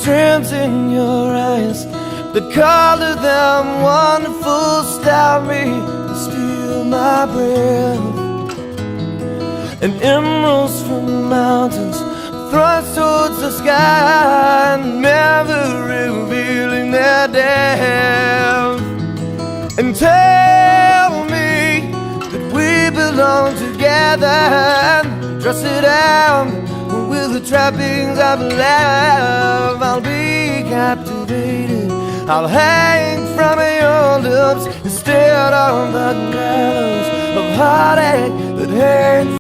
strands in your eyes, the color them wonderful starry to steal my breath. And emeralds from the mountains thrust towards the sky, never revealing their depth. And tell me that we belong together, and dress it down with the trappings of love. I'll be captivated, I'll hang from your lips instead of the gallows of heartache that hangs